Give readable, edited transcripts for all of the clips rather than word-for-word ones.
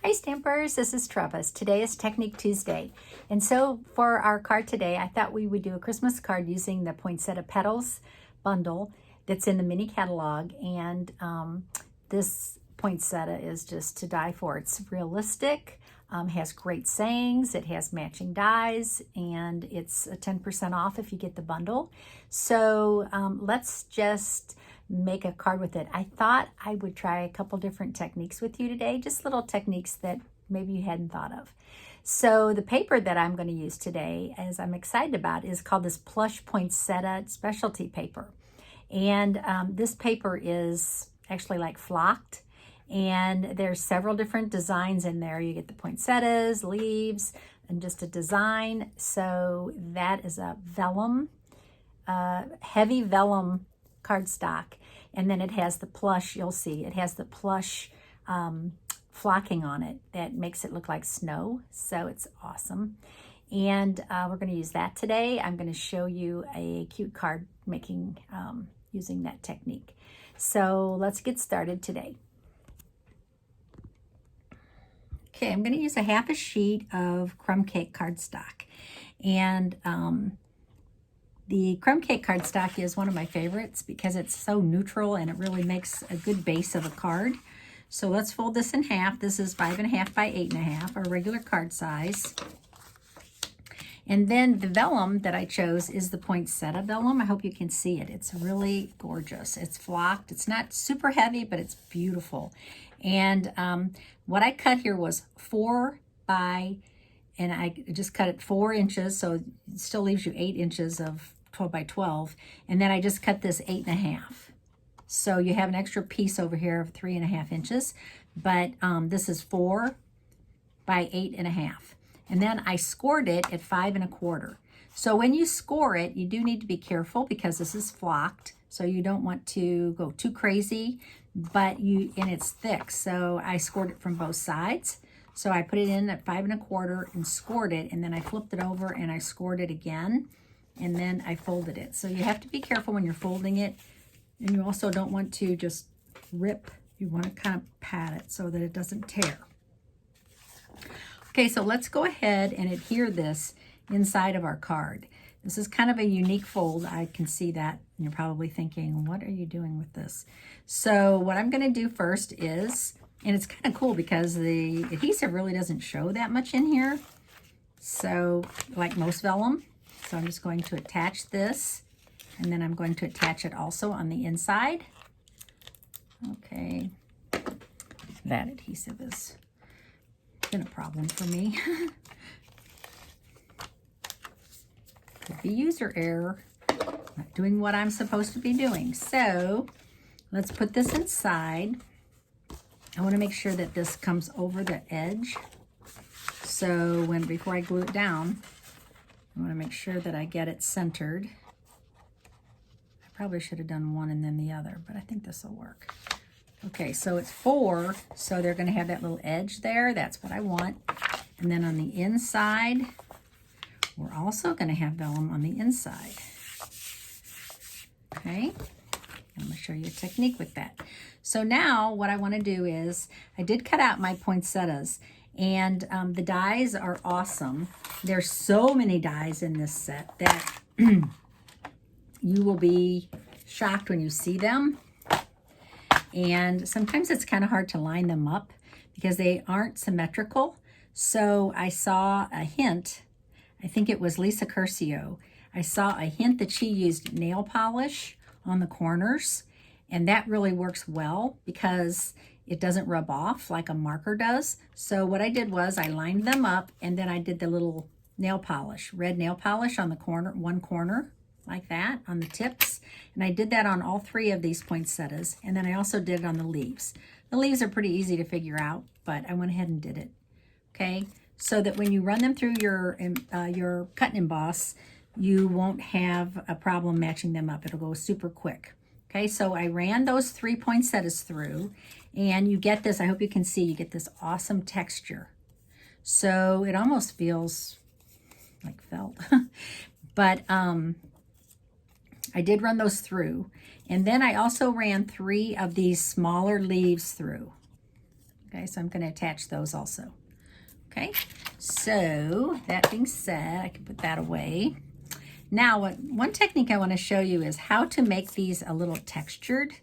Hi Stampers, this is Trevis. Today is Technique Tuesday. And so for our card today, I thought we would do a Christmas card using the Poinsettia Petals bundle that's in the mini catalog. And this poinsettia is just to die for. It's realistic, has great sayings, it has matching dies, and it's a 10% off if you get the bundle. So let's just make a card with it. I thought I would try a couple different techniques with you today, just little techniques that maybe you hadn't thought of. So the paper that I'm going to use today, as I'm excited about, is called this Plush Poinsettia Specialty paper. And this paper is actually like flocked, and there's several different designs in there. You get the poinsettias, leaves, and just a design. So that is a vellum, heavy vellum cardstock, and then it has the plush. You'll see it has the plush flocking on it that makes it look like snow, so it's awesome. And we're going to use that today. I'm going to show you a cute card making using that technique. So let's get started today. Okay, I'm going to use a half a sheet of crumb cake cardstock, and the crumb cake cardstock is one of my favorites because it's so neutral and it really makes a good base of a card. So let's fold this in half. This is 5.5 by 8.5, our regular card size. And then the vellum that I chose is the poinsettia vellum. I hope you can see it. It's really gorgeous. It's flocked. It's not super heavy, but it's beautiful. And what I cut here was 4 by, and I just cut it 4 inches, so it still leaves you 8 inches of 12 by 12. And then I just cut this 8.5. So you have an extra piece over here of 3.5 inches, but this is 4 by 8.5. And then I scored it at 5 1/4. So when you score it, you do need to be careful because this is flocked. So you don't want to go too crazy, and it's thick. So I scored it from both sides. So I put it in at 5 1/4 and scored it, and then I flipped it over and I scored it again, and then I folded it. So you have to be careful when you're folding it, and you also don't want to just rip. You want to kind of pat it so that it doesn't tear. Okay, so let's go ahead and adhere this inside of our card. This is kind of a unique fold. I can see that. And you're probably thinking, what are you doing with this? So what I'm going to do first is, and it's kind of cool because the adhesive really doesn't show that much in here. So like most vellum. So I'm just going to attach this, and then I'm going to attach it also on the inside. Okay, that adhesive has been a problem for me. Could be user error, not doing what I'm supposed to be doing. So let's put this inside. I want to make sure that this comes over the edge. So before I glue it down, I want to make sure that I get it centered. I probably should have done one and then the other, but I think this will work. Okay, so it's 4, so they're going to have that little edge there. That's what I want. And then on the inside, we're also going to have vellum on the inside. Okay, I'm going to show you a technique with that. So now what I want to do is, I did cut out my poinsettias, and the dies are awesome. There's so many dies in this set that you will be shocked when you see them. And sometimes it's kind of hard to line them up because they aren't symmetrical. So I saw a hint, I think it was Lisa Curcio. I saw a hint that she used nail polish on the corners, and that really works well because it doesn't rub off like a marker does. So what I did was I lined them up, and then I did the little nail polish, red nail polish on the corner, one corner, like that on the tips. And I did that on all 3 of these poinsettias, and then I also did it on the leaves. The leaves are pretty easy to figure out, but I went ahead and did it. Okay, so that when you run them through your cut and emboss, you won't have a problem matching them up. It'll go super quick. Okay, so I ran those 3 poinsettias through, and you get this, I hope you can see, you get this awesome texture. So it almost feels like felt. But I did run those through. And then I also ran 3 of these smaller leaves through. Okay, so I'm going to attach those also. Okay, so that being said, I can put that away. Now, one technique I want to show you is how to make these a little textured.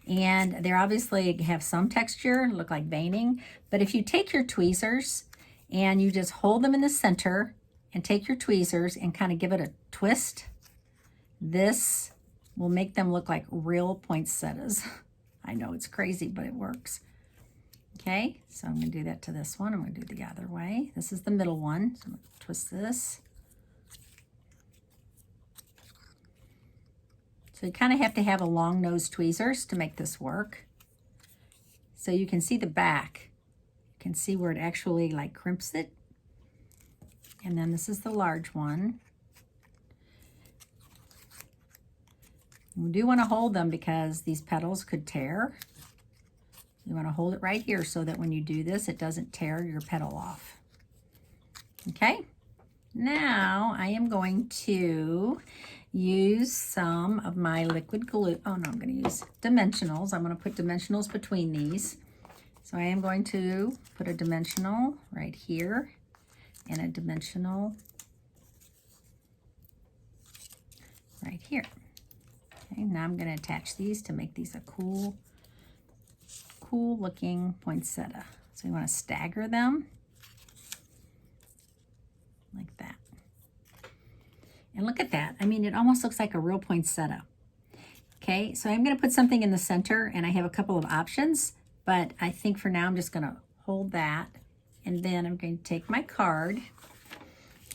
And they're obviously have some texture, look like veining. But if you take your tweezers and you just hold them in the center and take your tweezers and kind of give it a twist, this will make them look like real poinsettias. I know it's crazy, but it works. Okay, so I'm going to do that to this one. I'm going to do the other way. This is the middle one. So I'm going to twist this. So you kind of have to have a long nose tweezers to make this work. So you can see the back. You can see where it actually like crimps it. And then this is the large one. We do want to hold them because these petals could tear. You want to hold it right here so that when you do this, it doesn't tear your petal off. Okay, now I am going to use some of my liquid glue. Oh no, I'm going to use dimensionals. I'm going to put dimensionals between these. So I am going to put a dimensional right here and a dimensional right here. Okay, now I'm going to attach these to make these a cool looking poinsettia. So you want to stagger them like that. And look at that. I mean, it almost looks like a real poinsettia. Okay, so I'm going to put something in the center, and I have a couple of options, but I think for now I'm just going to hold that, and then I'm going to take my card,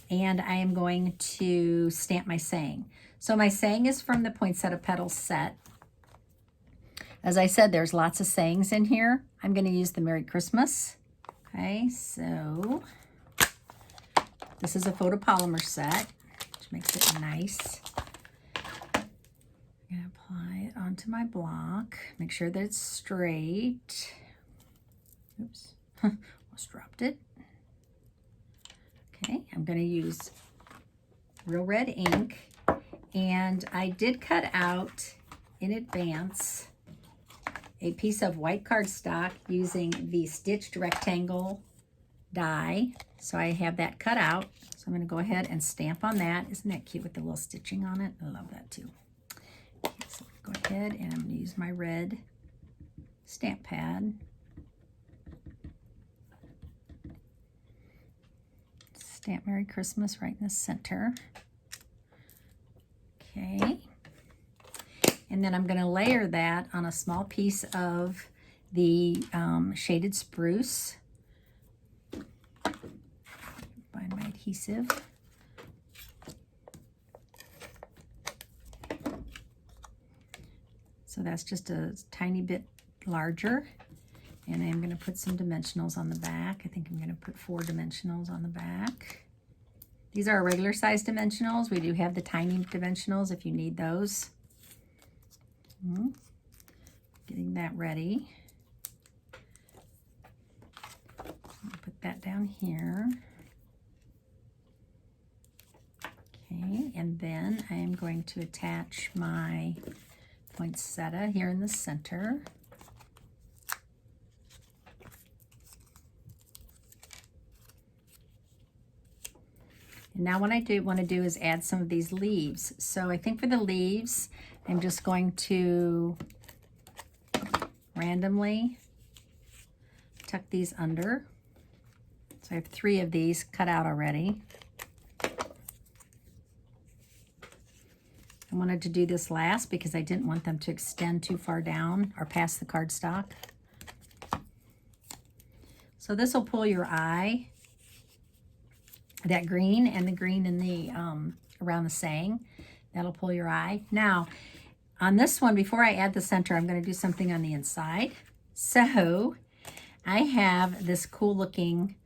and I am going to stamp my saying. So my saying is from the Poinsettia Petals set. As I said, there's lots of sayings in here. I'm going to use the Merry Christmas. Okay, so this is a photopolymer set, which makes it nice. I'm going to apply it onto my block. Make sure that it's straight. Oops, almost dropped it. Okay, I'm going to use Real Red ink. And I did cut out in advance a piece of white cardstock using the stitched rectangle die. So I have that cut out. So I'm going to go ahead and stamp on that. Isn't that cute with the little stitching on it? I love that too. Okay, so go ahead and I'm going to use my red stamp pad. Stamp Merry Christmas right in the center. Okay. And then I'm going to layer that on a small piece of the shaded spruce. Find my adhesive. So that's just a tiny bit larger. And I'm going to put some dimensionals on the back. I think I'm going to put 4 dimensionals on the back. These are regular size dimensionals. We do have the tiny dimensionals if you need those. Getting that ready. I'll put that down here. Okay, and then I am going to attach my poinsettia here in the center. And now what I want to do is add some of these leaves. So I think for the leaves, I'm just going to randomly tuck these under. So I have 3 of these cut out already. I wanted to do this last because I didn't want them to extend too far down or past the cardstock. So this will pull your eye. That green and the green in the around the saying, that'll pull your eye. Now, on this one, before I add the center, I'm going to do something on the inside. So I have this cool looking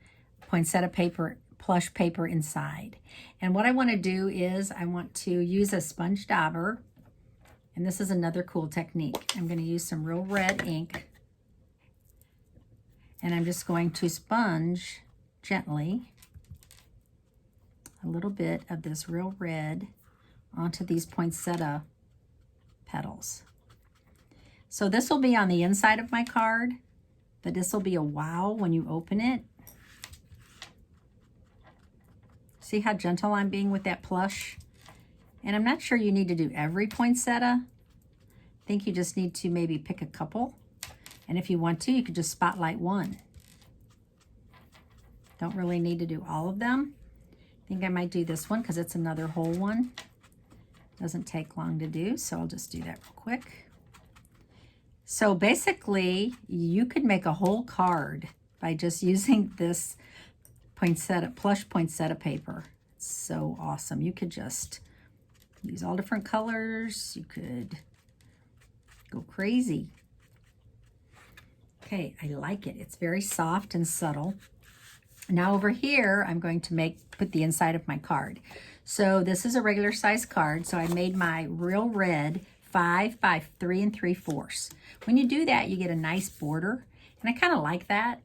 poinsettia paper, plush paper inside. And what I want to do is I want to use a sponge dauber. And this is another cool technique. I'm going to use some Real Red ink. And I'm just going to sponge gently a little bit of this Real Red onto these poinsettia petals. So this will be on the inside of my card, but this will be a wow when you open it. See how gentle I'm being with that plush? And I'm not sure you need to do every poinsettia. I think you just need to maybe pick a couple. And if you want to, you could just spotlight one. Don't really need to do all of them. I think I might do this one because it's another whole one. Doesn't take long to do, so I'll just do that real quick. So basically, you could make a whole card by just using this poinsettia, plush poinsettia paper. It's so awesome. You could just use all different colors. You could go crazy. Okay, I like it. It's very soft and subtle. Now over here, I'm going to put the inside of my card. So this is a regular size card. So I made my real red 5 by 3 3/4. When you do that, you get a nice border. And I kind of like that.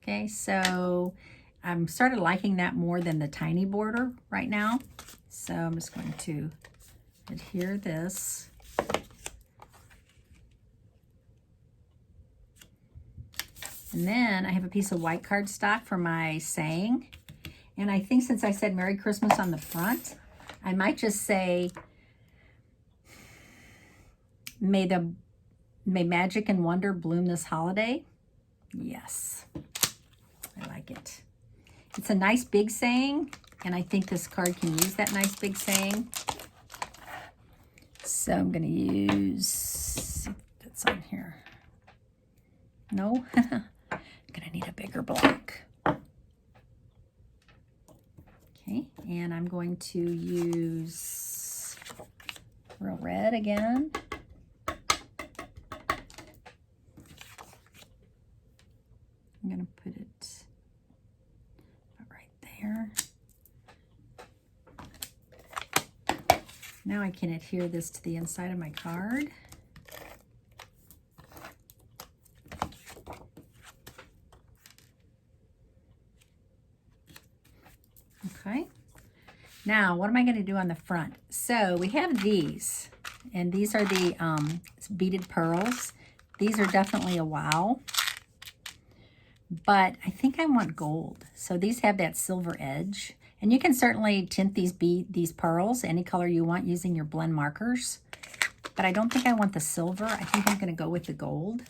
Okay, so I'm started liking that more than the tiny border right now. So I'm just going to adhere this. And then I have a piece of white cardstock for my saying. And I think since I said Merry Christmas on the front, I might just say, May magic and wonder bloom this holiday. Yes, I like it. It's a nice big saying, and I think this card can use that nice big saying. So I'm going to use, that's on here. No, I'm going to need a bigger block. Okay, and I'm going to use real red again. I'm going to put it right there. Now I can adhere this to the inside of my card. Okay. Now, what am I going to do on the front? So we have these, and these are the beaded pearls. These are definitely a wow. But I think I want gold. So these have that silver edge. And you can certainly tint these pearls any color you want using your blend markers. But I don't think I want the silver. I think I'm going to go with the gold.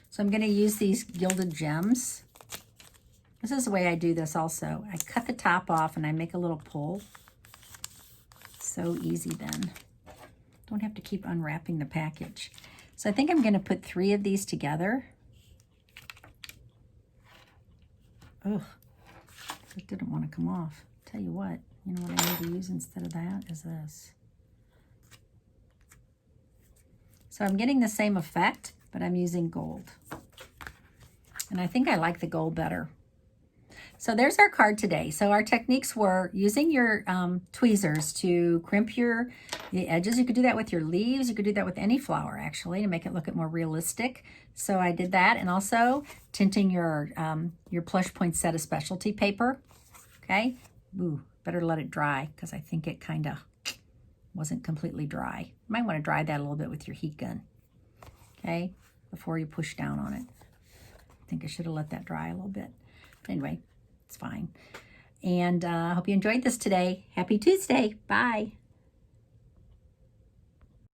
So I'm going to use these gilded gems. This is the way I do this also. I cut the top off and I make a little pull. So easy then. Don't have to keep unwrapping the package. So I think I'm going to put 3 of these together. Ugh, it didn't want to come off. Tell you what, you know what I need to use instead of that is this. So I'm getting the same effect, but I'm using gold. And I think I like the gold better. So there's our card today. So our techniques were using your tweezers to crimp the edges. You could do that with your leaves. You could do that with any flower, actually, to make it look more realistic. So I did that, and also tinting your Plush Poinsettia Specialty paper. Okay. Ooh, better let it dry because I think it kind of wasn't completely dry. You might want to dry that a little bit with your heat gun. Okay, before you push down on it. I think I should have let that dry a little bit. But anyway, it's fine. And I hope you enjoyed this today. Happy Tuesday. Bye.